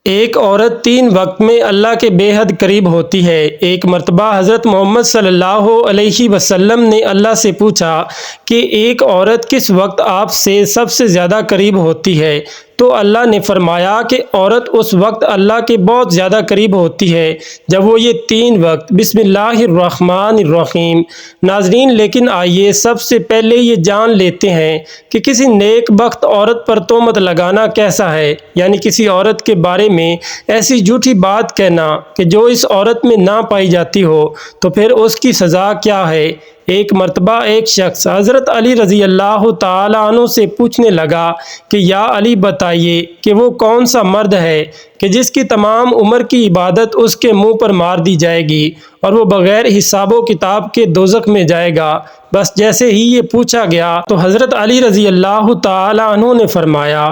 ایک عورت 3 وقت میں اللہ کے بے حد قریب ہوتی ہے۔ ایک مرتبہ حضرت محمد صلی اللہ علیہ وسلم نے اللہ سے پوچھا کہ ایک عورت کس وقت آپ سے سب سے زیادہ قریب ہوتی ہے؟ تو اللہ نے فرمایا کہ عورت اس وقت اللہ کے بہت زیادہ قریب ہوتی ہے جب وہ یہ 3 وقت بسم اللہ الرحمن الرحیم۔ ناظرین، لیکن آئیے سب سے پہلے یہ جان لیتے ہیں کہ کسی نیک بخت عورت پر تہمت لگانا کیسا ہے، یعنی کسی عورت کے بارے میں ایسی جھوٹی بات کہنا کہ جو اس عورت میں نہ پائی جاتی ہو، تو پھر اس کی سزا کیا ہے۔ ایک مرتبہ ایک شخص حضرت علی رضی اللہ تعالیٰ عنہ سے پوچھنے لگا کہ یا علی بتائیے کہ وہ کون سا مرد ہے کہ جس کی تمام عمر کی عبادت اس کے منہ پر مار دی جائے گی اور وہ بغیر حساب و کتاب کے دوزخ میں جائے گا۔ بس جیسے ہی یہ پوچھا گیا تو حضرت علی رضی اللہ تعالیٰ عنہ نے فرمایا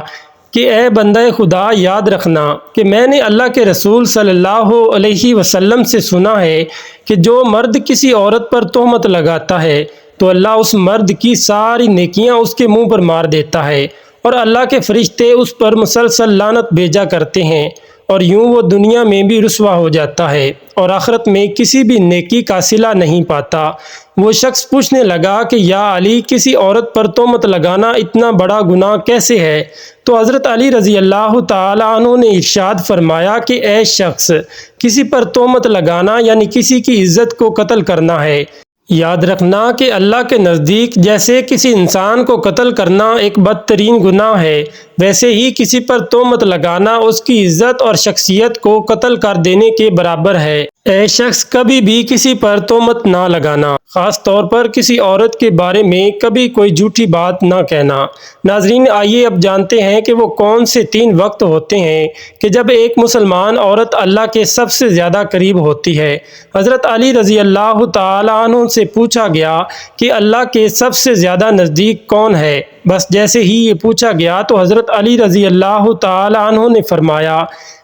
کہ اے بندہ خدا، یاد رکھنا کہ میں نے اللہ کے رسول صلی اللہ علیہ وسلم سے سنا ہے کہ جو مرد کسی عورت پر تہمت لگاتا ہے تو اللہ اس مرد کی ساری نیکیاں اس کے منہ پر مار دیتا ہے، اور اللہ کے فرشتے اس پر مسلسل لعنت بھیجا کرتے ہیں، اور یوں وہ دنیا میں بھی رسوا ہو جاتا ہے اور آخرت میں کسی بھی نیکی کا صلہ نہیں پاتا۔ وہ شخص پوچھنے لگا کہ یا علی، کسی عورت پر تہمت لگانا اتنا بڑا گناہ کیسے ہے؟ تو حضرت علی رضی اللہ تعالیٰ عنہ نے ارشاد فرمایا کہ اے شخص، کسی پر تہمت لگانا یعنی کسی کی عزت کو قتل کرنا ہے۔ یاد رکھنا کہ اللہ کے نزدیک جیسے کسی انسان کو قتل کرنا ایک بدترین گناہ ہے، ویسے ہی کسی پر تہمت لگانا اس کی عزت اور شخصیت کو قتل کر دینے کے برابر ہے۔ اے شخص، کبھی بھی کسی پر تہمت نہ لگانا، خاص طور پر کسی عورت کے بارے میں کبھی کوئی جھوٹی بات نہ کہنا۔ ناظرین، آئیے اب جانتے ہیں کہ وہ کون سے 3 وقت ہوتے ہیں کہ جب ایک مسلمان عورت اللہ کے سب سے زیادہ قریب ہوتی ہے۔ حضرت علی رضی اللہ تعالیٰ عنہ سے پوچھا گیا کہ اللہ کے سب سے زیادہ نزدیک کون ہے؟ بس جیسے ہی یہ پوچھا گیا تو حضرت علی رضی اللہ تعالیٰ عنہ نے فرمایا،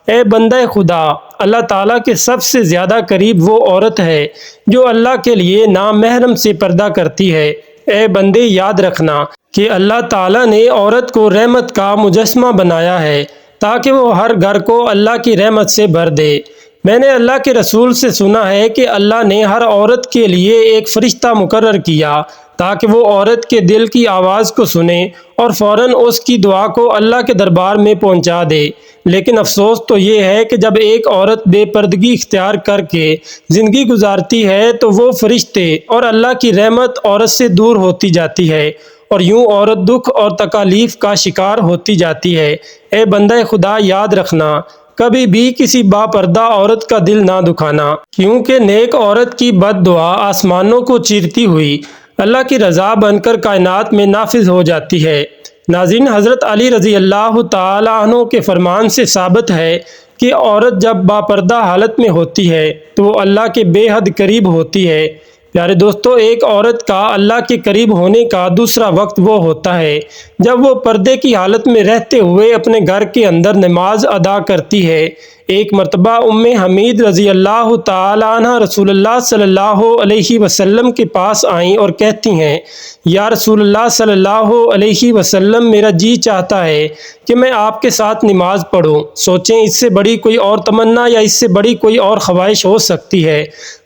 اے بندہ خدا، اللہ تعالیٰ کے سب سے زیادہ قریب وہ عورت ہے جو اللہ کے لیے نامحرم سے پردہ کرتی ہے۔ اے بندے، یاد رکھنا کہ اللہ تعالیٰ نے عورت کو رحمت کا مجسمہ بنایا ہے تاکہ وہ ہر گھر کو اللہ کی رحمت سے بھر دے۔ میں نے اللہ کے رسول سے سنا ہے کہ اللہ نے ہر عورت کے لیے ایک فرشتہ مقرر کیا تاکہ وہ عورت کے دل کی آواز کو سنے اور فوراً اس کی دعا کو اللہ کے دربار میں پہنچا دے۔ لیکن افسوس تو یہ ہے کہ جب ایک عورت بے پردگی اختیار کر کے زندگی گزارتی ہے تو وہ فرشتے اور اللہ کی رحمت عورت سے دور ہوتی جاتی ہے، اور یوں عورت دکھ اور تکالیف کا شکار ہوتی جاتی ہے۔ اے بندہ خدا، یاد رکھنا، کبھی بھی کسی با پردہ عورت کا دل نہ دکھانا، کیونکہ نیک عورت کی بد دعا آسمانوں کو چیرتی ہوئی اللہ کی رضا بن کر کائنات میں نافذ ہو جاتی ہے۔ ناظرین، حضرت علی رضی اللہ تعالیٰ عنہ کے فرمان سے ثابت ہے کہ عورت جب با پردہ حالت میں ہوتی ہے تو وہ اللہ کے بے حد قریب ہوتی ہے۔ پیارے دوستو، ایک عورت کا اللہ کے قریب ہونے کا دوسرا وقت وہ ہوتا ہے جب وہ پردے کی حالت میں رہتے ہوئے اپنے گھر کے اندر نماز ادا کرتی ہے۔ ایک مرتبہ ام حمید رضی اللہ تعالیٰ عنہ رسول اللہ صلی اللہ علیہ وسلم کے پاس آئیں اور کہتی ہیں، یا رسول اللہ صلی اللہ علیہ وسلم، میرا جی چاہتا ہے کہ میں آپ کے ساتھ نماز پڑھوں۔ سوچیں، اس سے بڑی کوئی اور تمنا یا اس سے بڑی کوئی اور خواہش ہو سکتی ہے؟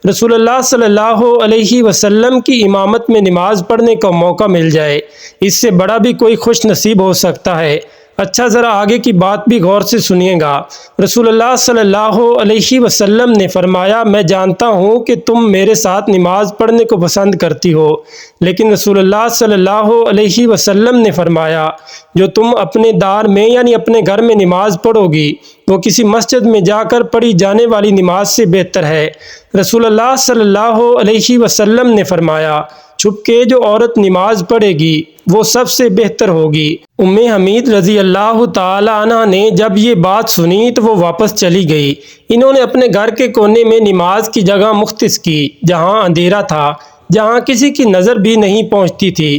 رسول اللہ صلی اللہ علیہ وسلم کی امامت میں نماز پڑھنے کا موقع مل جائے، اس سے بڑا بھی کوئی خوش نصیب ہو سکتا ہے؟ اچھا، ذرا آگے کی بات بھی غور سے سنیے گا۔ رسول اللہ صلی اللہ علیہ وسلم نے فرمایا، میں جانتا ہوں کہ تم میرے ساتھ نماز پڑھنے کو پسند کرتی ہو، لیکن رسول اللہ صلی اللہ علیہ وسلم نے فرمایا، جو تم اپنے دار میں یعنی اپنے گھر میں نماز پڑھو گی وہ کسی مسجد میں جا کر پڑھی جانے والی نماز سے بہتر ہے۔ رسول اللہ صلی اللہ علیہ وسلم نے فرمایا، چھپ کے جو عورت نماز پڑھے گی وہ سب سے بہتر ہوگی۔ ام حمید رضی اللہ تعالی عنہ نے جب یہ بات سنی تو وہ واپس چلی گئی۔ انہوں نے اپنے گھر کے کونے میں نماز کی جگہ مختص کی جہاں اندھیرا تھا، جہاں کسی کی نظر بھی نہیں پہنچتی تھی۔